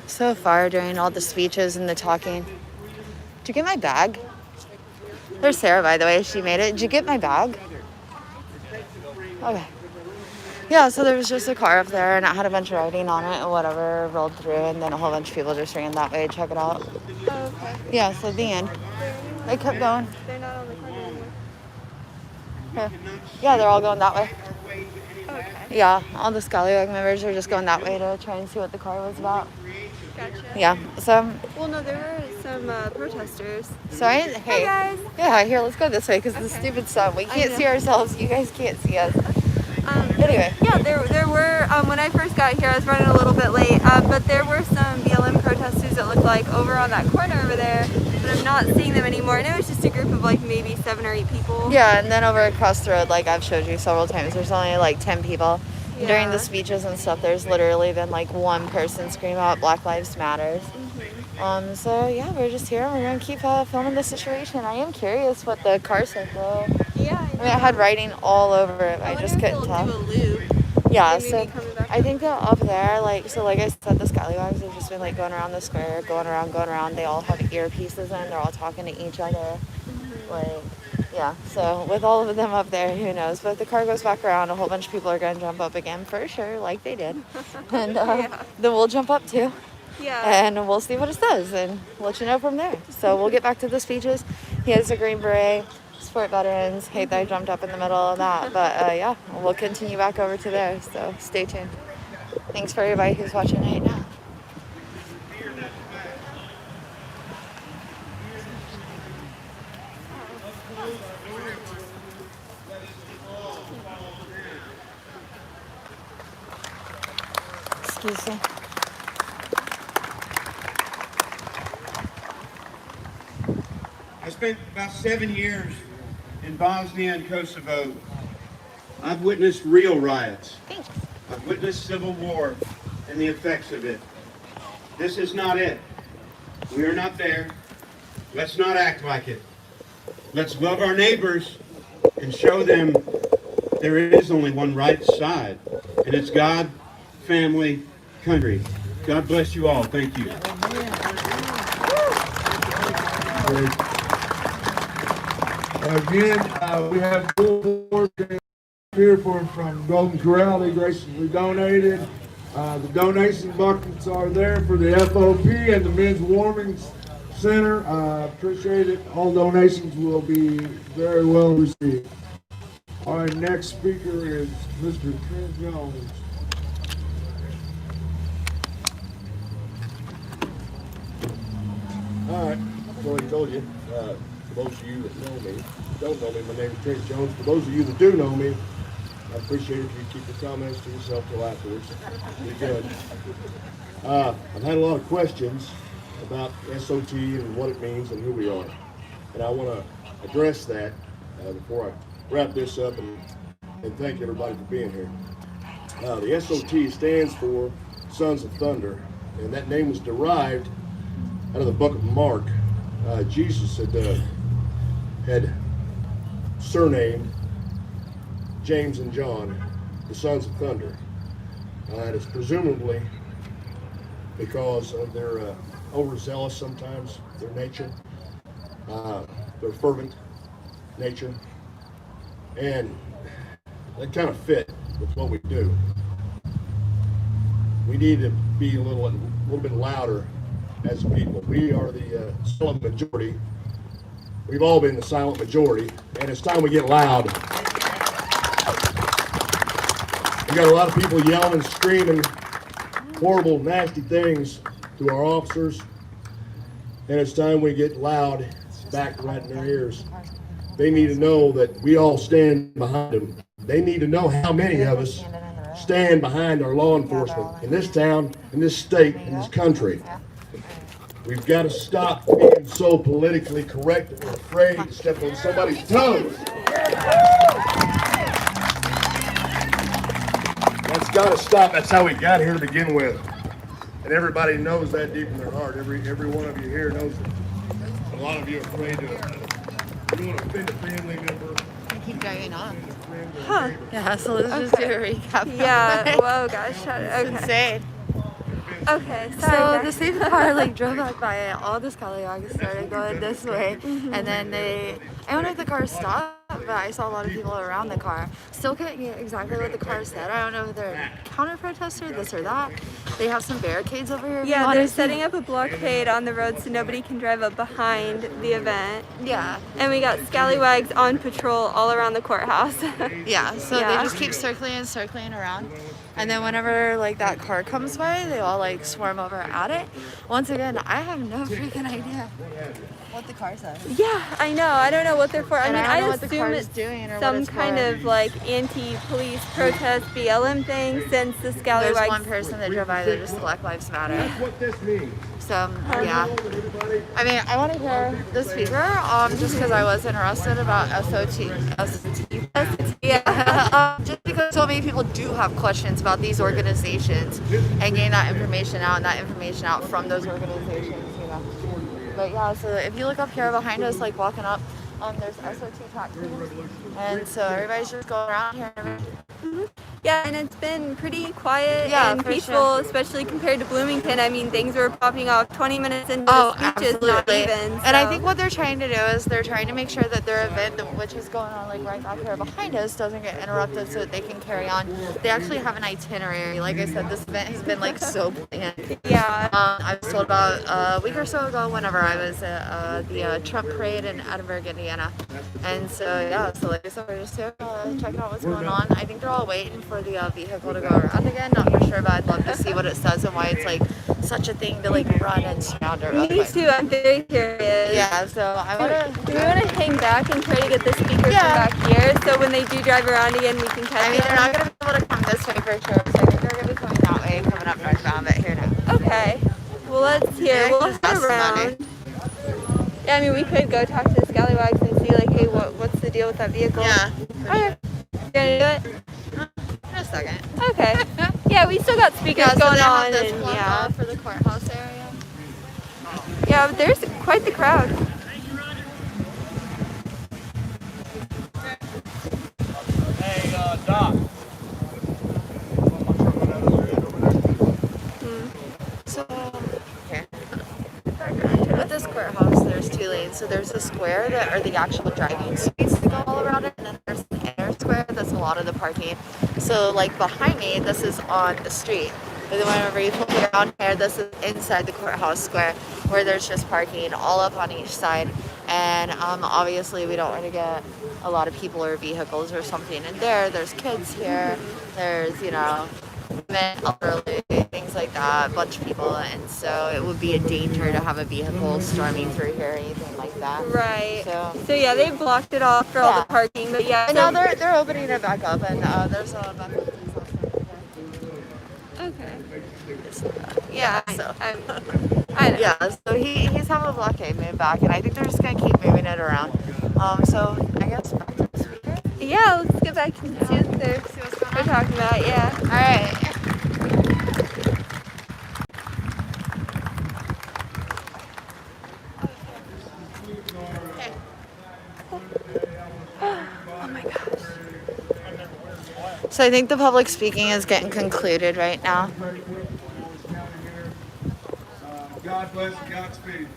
So far during all the speeches and the talking. Did you get my bag? There's Sarah, by the way. She made it. Did you get my bag? Okay. Yeah, so there was just a car up there, and it had a bunch of writing on it and whatever, rolled through, and then a whole bunch of people just ran that way to check it out. Oh, okay. Yeah, so the end. They kept going. They're not on the corner anymore. Yeah, they're all going that way. Okay. Yeah, all the Scallywag members are just going that way to try and see what the car was about. Gotcha. Yeah, so... Well, no, there were some protesters. Sorry? Hey. Hi, guys. Yeah, here, let's go this way, because the stupid sun. We can't see ourselves. You guys can't see us. Anyway. Yeah, there were, when I first got here, I was running a little bit late, but there were some BLM protesters that looked like over on that corner over there, but I'm not seeing them anymore, and it was just a group of like maybe 7 or 8 people. Yeah, and then over across the road, like I've showed you several times, there's only like 10 people. Yeah. During the speeches and stuff, there's literally been like one person scream out Black Lives Matters. So yeah, we're just here and we're gonna keep filming the situation. I am curious what the car said though. Yeah, I mean, it had writing all over it. I just couldn't tell. Do a loop. Yeah, And so maybe coming back I think that up there, like I said, the scallywags have just been like going around the square, going around. They all have earpieces in. They're all talking to each other. Like, yeah. So with all of them up there, who knows? But if the car goes back around, a whole bunch of people are going to jump up again for sure, like they did. And then we'll jump up too. Yeah. And we'll see what it says and let you know from there. So we'll get back to the speeches. He has a Green Beret. Support veterans. Hate that I jumped up in the middle of that. But yeah, we'll continue back over to there. So stay tuned. Thanks for everybody who's watching right now. Excuse me. I spent about 7 years in Bosnia and Kosovo. I've witnessed real riots. Thanks. I've witnessed civil war and the effects of it. This is not it. We are not there. Let's not act like it. Let's love our neighbors and show them there is only one right side, and it's God, family, country. God bless you all. Thank you. Again, we have $4 here from Golden Corral. They graciously donated. The donation buckets are there for the FOP and the Men's Warming Center. Appreciate it. All donations will be very well received. Our next speaker is Mr. Trent Jones. All right, I've already told you. For those of you that know me, don't know me, my name is Trent Jones. For those of you that do know me, I appreciate it if you keep your comments to yourself till afterwards. Be good. I've had a lot of questions about SOT and what it means and who we are. And I want to address that before I wrap this up and thank everybody for being here. The SOT stands for Sons of Thunder, and that name was derived out of the book of Mark. Jesus had surnamed James and John the Sons of Thunder. And it's presumably because of their overzealous sometimes, their nature, their fervent nature, and they kind of fit with what we do. We need to be a little bit louder as a people. We are the silent majority. We've all been the silent majority, and it's time we get loud. We got a lot of people yelling and screaming horrible, nasty things to our officers, and it's time we get loud back right in their ears. They need to know that we all stand behind them. They need to know how many of us stand behind our law enforcement in this town, in this state, in this country. We've got to stop being so politically correct that we're afraid to step on somebody's toes. That's got to stop. That's how we got here to begin with. And everybody knows that deep in their heart. Every one of you here knows that. A lot of you are afraid to, you want to offend a family member. Keep going on. Huh. Yeah, so let's just do a recap. Yeah, whoa, gosh, It's okay. insane. Okay, So sorry. the same car like drove back by it. All the scallywags started going this way, and then I don't know if the car stopped, but I saw a lot of people around the car. Still couldn't get exactly what the car said. I don't know if they're counter protester, this or that. They have some barricades over here. Yeah, they're setting up a blockade on the road so nobody can drive up behind the event. Yeah. And we got scallywags on patrol all around the courthouse. Yeah, so Yeah. they just keep circling and circling around. And then whenever like that car comes by, they all like swarm over at it. Once again, I have no freaking idea. what the car says. Yeah, I know. I don't know what they're for. And I mean, I don't know I what the car assume is it's doing or what some it's kind for. of like anti-police protest BLM thing since the There's scallywags. one person that drove by that just Black Lives Matter. That's what this means. So, yeah. I mean, I want to hear the speaker, just because I was interested about SOT. Yeah, just because so many people do have questions about these organizations and getting that information out and that information out from those organizations, you know. But yeah, so if you look up here behind us, like walking up, there's SOT track teams, and so everybody's just going around here. Yeah, and it's been pretty quiet Yeah, and for peaceful, sure. especially compared to Bloomington. I mean, things were popping off 20 minutes into Oh, the speeches, not absolutely. even. And I so- think what they're trying to do is they're trying to make sure that their event, which is going on like right back here behind us, doesn't get interrupted so that they can carry on. They actually have an itinerary. Like I said, this event has been like so planned. Yeah. I was told about a week or so ago whenever I was at the Trump parade in Edinburgh, Indiana. And so, yeah, so like I said, we're just here checking out what's going on. I think they're all waiting for the vehicle to go around again. Not for sure, but I'd love to see what it says and why it's like such a thing to like run and surround it real Me quick. too, I'm very curious. Yeah, so I want to... Do we want to hang back and try to get the speakers from back here so when they do drive around again we can catch I mean, them? they're not going to be able to come this way for sure, so I think they're going to be coming that way, coming up northbound, but here now. Okay. Well, let's hear. We'll head around. Yeah, I mean, we could go talk to the scallywags and see, like, hey, what's the deal with that vehicle? Yeah. Okay. You gonna do it? In a second. Okay. Yeah, we still got speakers So going they have on, this and blocked yeah. off for the courthouse area. Yeah, but there's quite the crowd. Hey, Doc. So, here. With this courthouse, there's two lanes. So there's a square that are the actual driving streets that go all around it, and then there's an inner square that's a lot of the parking. So, like behind me, this is on the street. But then whenever you flip it around here, this is inside the courthouse square, where there's just parking all up on each side. And obviously, we don't want to get a lot of people or vehicles or something in there. There's kids here. There's, you know, men, elderly, things like that, a bunch of people, and so it would be a danger to have a vehicle storming through here or anything like that. Right. So yeah, they blocked it off for all the parking, but yeah. And now they're opening it back up, and there's a backup police officer there. Okay. Yeah, so I know. yeah, so he's having a blockade moved back, and I think they're just gonna keep moving it around. So I guess back to the speaker. Yeah, let's get back to see what they're talking about. Yeah. All right. Oh my gosh. So I think the public speaking is getting concluded right now. God bless and Godspeed.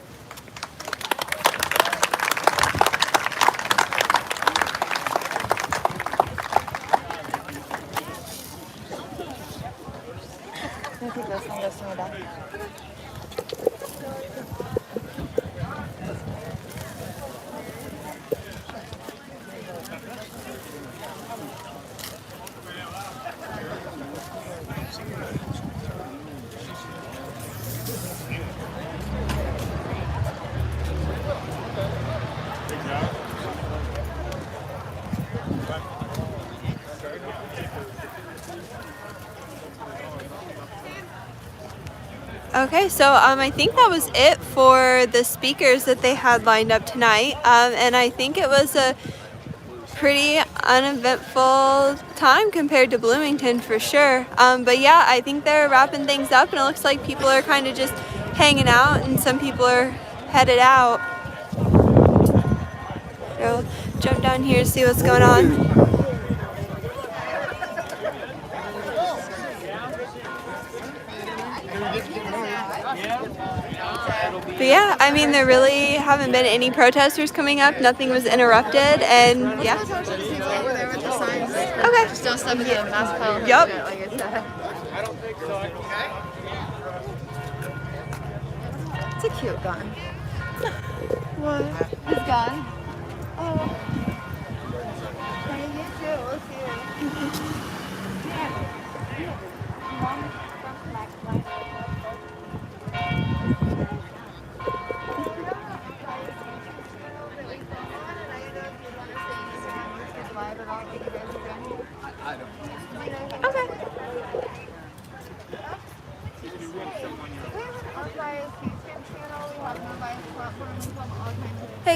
I think this one goes to my dad. Okay, so I think that was it for the speakers that they had lined up tonight, and I think it was a pretty uneventful time compared to Bloomington for sure. But yeah, I think they're wrapping things up, and it looks like people are kind of just hanging out, and some people are headed out. So jump down here to see what's going on. But yeah, I mean, there really haven't been any protesters coming up. Nothing was interrupted, and yeah. Okay. Just don't step in the mass pile of Yup. shit, like I said. I don't think so. Okay. It's a cute gun. What? His gun? Oh. Can you get you? We'll see.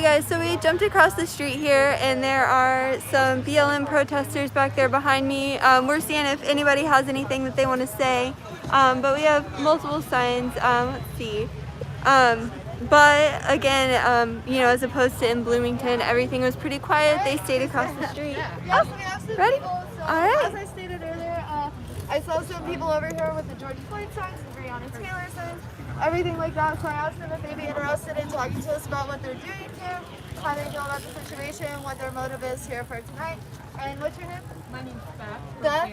Okay guys, so we jumped across the street here and there are some BLM protesters back there behind me. We're seeing if anybody has anything that they want to say, but we have multiple signs. Let's see. But again, you know, as opposed to in Bloomington, everything was pretty quiet. They stayed across the street. Yes, we have some ready? people. So, All right. as I stated earlier, I saw some people over here with the George Floyd signs and Breonna Taylor signs, everything like that. So I asked them if they'd be interested in talking to us about what they're doing here, how they feel about the situation, what their motive is here for tonight. And what's your name? My name's Beth. Beth?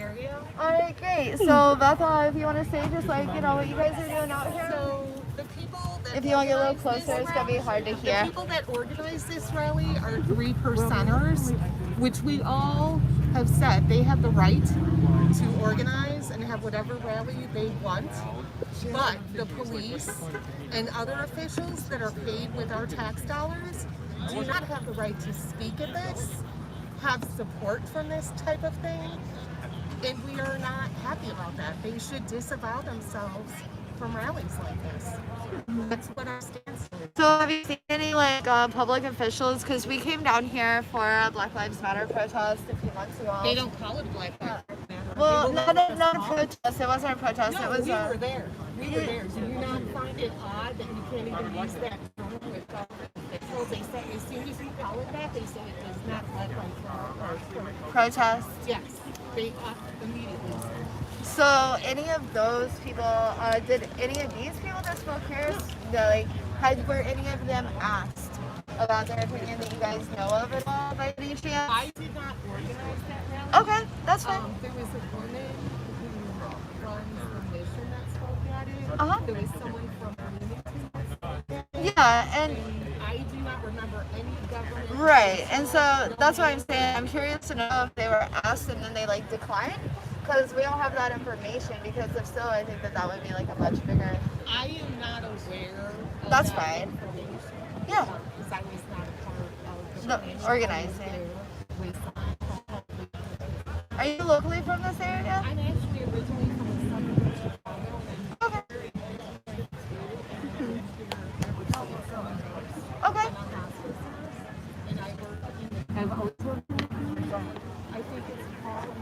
Alright, great. So Beth, if you want to say just like, you know, what you guys are doing out here. So the people that if you want to get a little closer, it's going to be hard to hear. The people that organize this rally are 3 percenters, which we all have said they have the right to organize and have whatever rally they want. But the police and other officials that are paid with our tax dollars do not have the right to speak at this, have support from this type of thing, and we are not happy about that. They should disavow themselves from rallies like this. That's what our stance is. So have you seen any like public officials? Because we came down here for a Black Lives Matter protest a few months ago. They don't call it Black Lives Matter. Well, not a protest. It wasn't a protest. No, it was we were there. We were there. Do you not find it odd that you can't even use that term with government officials? They say as soon as you call it that, they say it does not Black Lives Matter. Protest? Yes. They immediately say. So any of those people, did any of these people that spoke here, were any of them asked about their opinion that you guys know of at all by any chance? I did not organize that rally. Okay, that's fine. There was a woman who runs the mission that spoke at it. Uh-huh. There was someone from Bloomington that spoke at it. Yeah, and I do not remember any government. right, and so that's what I'm saying. I'm curious to know if they were asked and then they like declined, because we don't have that information. Because if so, I think that would be like a much bigger. I am not aware of That's that fine. information. Yeah. Because I was not a part of the No, organizing. Are you locally from this area? I'm actually originally from the suburbs of Chicago. Okay. Okay. And I work in I think it's called,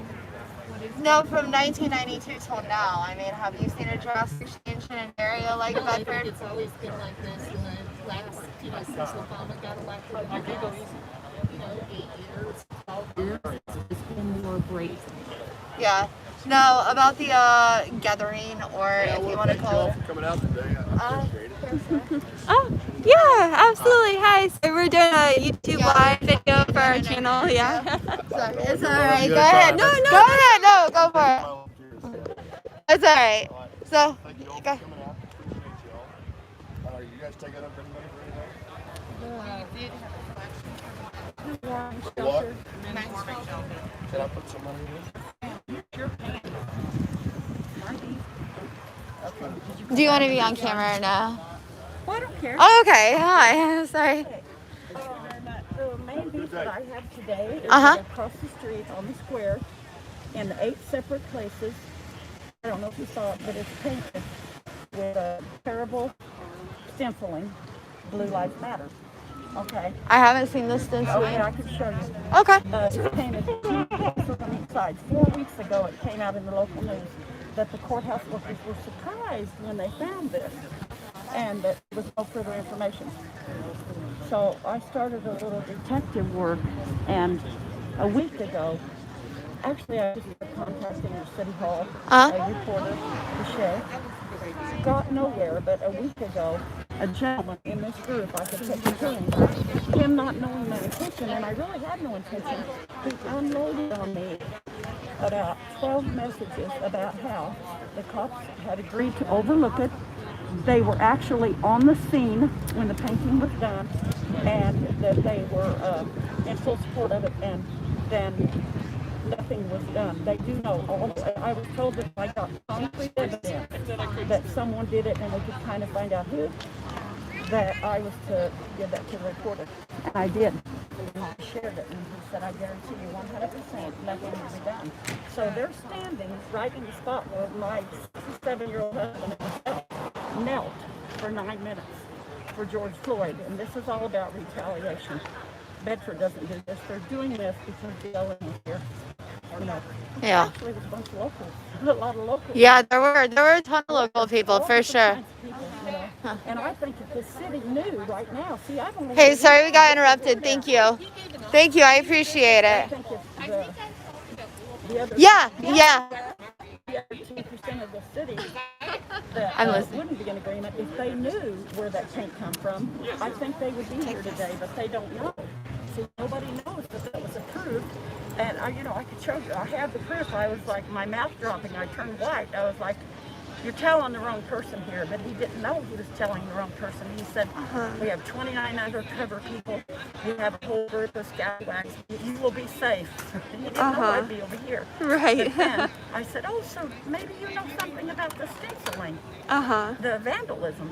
what is it? No, from 1992 till now. I mean, have you seen a drastic change in an area like No, I Bedford? think it's always been like this in the last, since Obama got elected, in the last, 8 years, 12 years, it's been more brazen. Yeah. No, about the gathering, or if you want to call it. Coming out today. I appreciate it. Oh, yeah, absolutely. Hi. So we're doing a YouTube live video for our channel. Yeah. Sorry, it's all right. Go ahead. No, go ahead. No, go for it. It's all right. So, go. You guys taking up any money for anything? What? Can I put some money in? Do you want to be on camera or no? Well, I don't care. Oh, okay. Hi. Sorry. The main beef that I have today is across the street on the square in 8 separate places. I don't know if you saw it, but it's painted with a terrible stenciling, Blue Lives Matter. Okay. I haven't seen this stenciling. Okay, I can show you. Okay. It's painted from each side. 4 weeks ago, it came out in the local news that the courthouse workers were surprised when they found this, and that there was no further information. So I started a little detective work, and a week ago, actually I just started contacting the city hall, a reporter, the sheriff. Got nowhere, but a week ago, a gentleman in this group, I could take his name, him not knowing my intention, and I really had no intention, he unloaded on me about 12 messages about how the cops had agreed to overlook it. They were actually on the scene when the painting was done, and that they were in full support of it, and then nothing was done. They do know. I was told that I got concrete evidence that someone did it, and they could kind of find out who, that I was to give that to the reporter. And I did. I shared it, and he said, I guarantee you 100% nothing will be done. So they're standing right in the spot where my 7-year-old husband and myself knelt for 9 minutes. for George Floyd, and this is all about retaliation. Bedford doesn't do this. They're doing this because BLM is here. You know, Yeah. actually, there's a bunch of locals, a lot of locals. Yeah, there were a ton of local people for sure. People, you know. And I think if the city knew right now, see, I've only Hey, sorry we got interrupted. Thank you. Thank you. I appreciate I it. think if the other Yeah. 2% of the city that I'm listening. wouldn't be in agreement, if they knew where that paint come from, I think they would be here today, but they don't know. See, nobody knows that was approved. And you know, I could show you. I have the proof. I was like, my mouth dropping. I turned white. I was like, "You're telling the wrong person here." But he didn't know he was telling the wrong person. He said, "We have 29 undercover people. We have a whole group of scalawags. You will be safe." He didn't know I'd be over here. Right. But then I said, "Oh, so maybe you know something about the stenciling, the vandalism."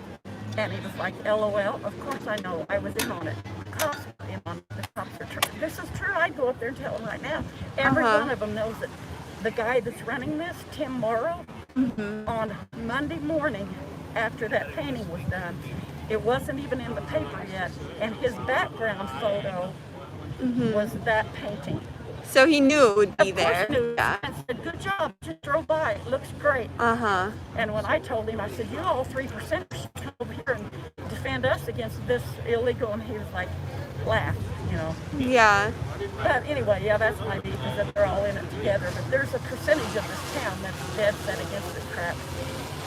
And he was like, "LOL. Of course I know. I was in on it. Cops were in on it. The cops are true. This is true. I'd go up there and tell them right now. Every one of them knows that the guy that's running this, Tim Morrow, on Monday morning after that painting was done, it wasn't even in the paper yet, and his background photo was that painting. So he knew it would be Of course there. he knew. Yeah. I said, "Good job. Just drove by. It looks great." And when I told him, I said, "You all 3% come over here and defend us against this illegal," and he was like, laughed, you know. Yeah. But anyway, yeah, that's my beef, is that they're all in it together. But there's a percentage of this town that's dead set against this crap.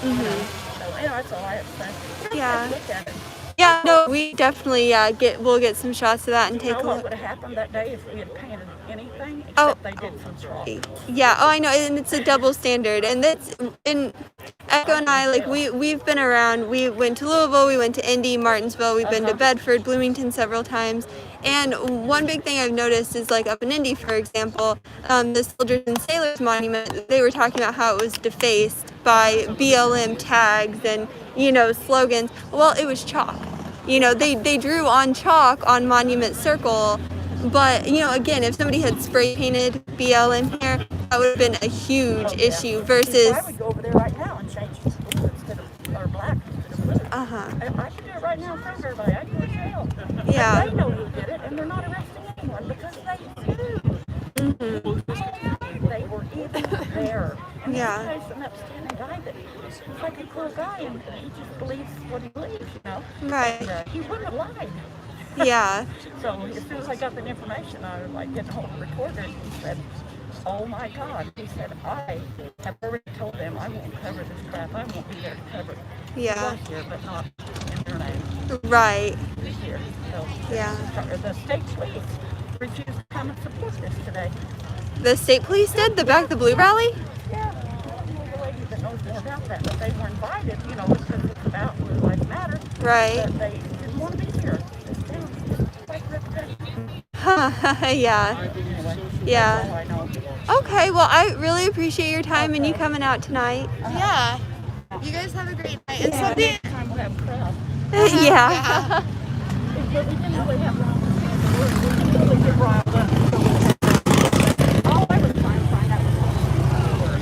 You know? So anyway, that's all I have to say. Yeah. Look at it. Yeah, no, we definitely we'll get some shots of that and You take know a what look. would have happened that day if we had painted anything except Oh. they did some chalk? Yeah, oh I know, and it's a double standard, and that's in Echo and I, like we've been around. We went to Louisville, we went to Indy, Martinsville, we've been to Bedford, Bloomington several times. And one big thing I've noticed is, like, up in Indy, for example, the Soldiers and Sailors Monument, they were talking about how it was defaced by BLM tags and, you know, slogans. Well, it was chalk. You know, they drew on chalk on Monument Circle, but, you know, again, if somebody had spray painted BLM here, that would have been a huge issue versus... I would go over there right now and change it to blue instead of, or black instead of blue. I could do it right now in front of everybody. I'd go to jail. Yeah. But they know who did it, and they're not arresting anyone because they knew. They were even there. And this person upstanding guy that he's like a cool guy, and he just believes what he believes, you know? Right. And, he wouldn't have lied. Yeah. So as soon as I got that information, I was like getting hold of the recorder, and he said, "Oh my God," he said, "I have already told them I won't cover this crap. I won't be there to cover it." Yeah. He was here, but not in their name. Right. He's here. So Yeah. the state police refused to come and support this today. The state police did? The Back the Blue rally? Yeah. The lady that knows more about that, but they were invited, you know, because it's about Blue Lives Matter. Right. But they didn't want to be here. This town is like ripped Yeah. Anyway, Yeah. that's all I know. Okay, well, I really appreciate your time and you coming out tonight. Yeah. You guys have a great night. And Yeah, someday. next time we'll have a crowd. Yeah. But we didn't really have long to stand the word. We didn't really get riled up. All I was trying to find out was what the word.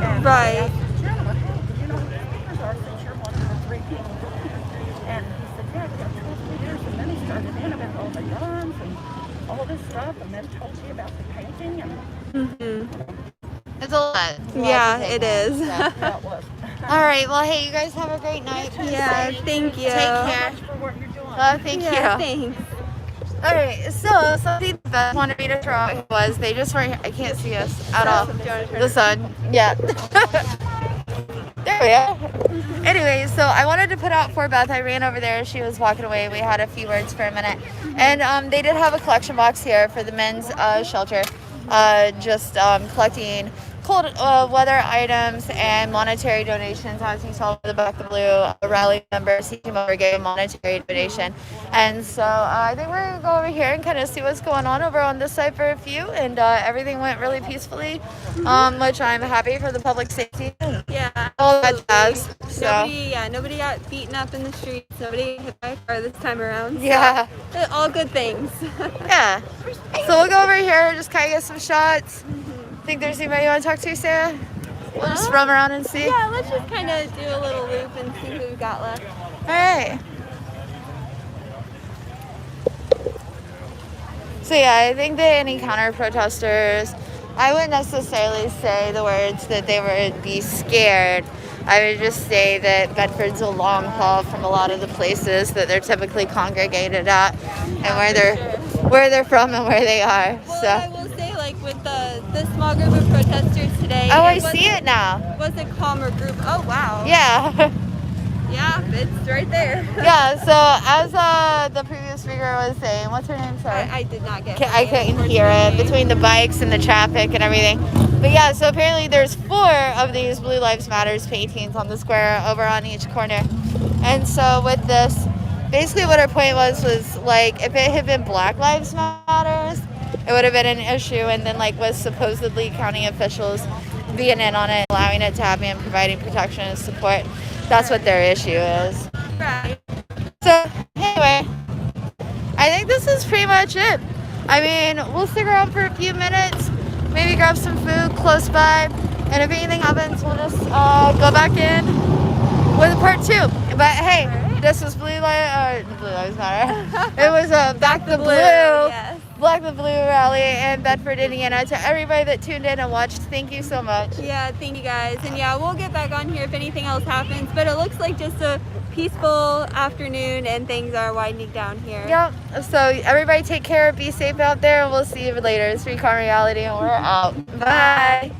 And I asked the gentleman, "Hey, do you know who the speakers are since you're one of the 3 people?" And he said, "Yeah, we got 12 speakers." And then he started in about all the guns and all this stuff, and then told me about the painting and It's a lot. Yeah, it is. yeah, it was. All right. Well, hey, you guys have a great night. Yeah, thank you. Take care. For what you're doing. Thank Yeah, you. thanks. All right. So something that wanted me to throw out was they just weren't. I can't see us at all. The sun. Yeah. There we are. Anyways, so I wanted to put out for Beth. I ran over there. She was walking away. We had a few words for a minute. And they did have a collection box here for the men's shelter. Just collecting cold weather items and monetary donations. As you saw, the Back the Blue rally members, he came over, gave a monetary donation. And so I think we're going to go over here and kind of see what's going on over on this side for a few. And everything went really peacefully, which I'm happy for the public safety. Yeah. All that jazz. So. Nobody got beaten up in the streets. Nobody hit by a car this time around. So, Yeah. all good things. Yeah. So we'll go over here, just kind of get some shots. Think there's anybody you want to talk to, Sarah? We'll just roam around and see. Yeah, let's just kind of do a little loop and see who we've got left. All right. So yeah, I think that any counter protesters, I wouldn't necessarily say the words that they would be scared. I would just say that Bedford's a long haul from a lot of the places that they're typically congregated at, and where they're from and where they are. Well, So I will say, like with the small group of protesters today. oh, I see it now. Was a calmer group. Oh wow. Yeah. Yeah, it's right there. Yeah, so as the previous speaker was saying, what's her name? Sorry. I did not get I couldn't hear it between the bikes and the traffic and everything. But yeah, so apparently there's 4 of these Blue Lives Matters paintings on the square over on each corner. And so with this, basically what her point was like if it had been Black Lives Matters, it would have been an issue, and then like with supposedly county officials being in on it, allowing it to happen and providing protection and support. That's what their issue is. Right. So anyway, I think this is pretty much it. I mean, we'll stick around for a few minutes, maybe grab some food close by, and if anything happens, we'll just go back in with part 2. But hey, this was Blue Lives Matter. It was a Back the Blue. Yes. Black the Blue rally in Bedford, Indiana. To everybody that tuned in and watched, thank you so much. Yeah, thank you guys. And yeah, we'll get back on here if anything else happens. But it looks like just a peaceful afternoon and things are winding down here. Yep. So everybody take care, be safe out there, and we'll see you later. It's Recon Reality and we're out. Bye.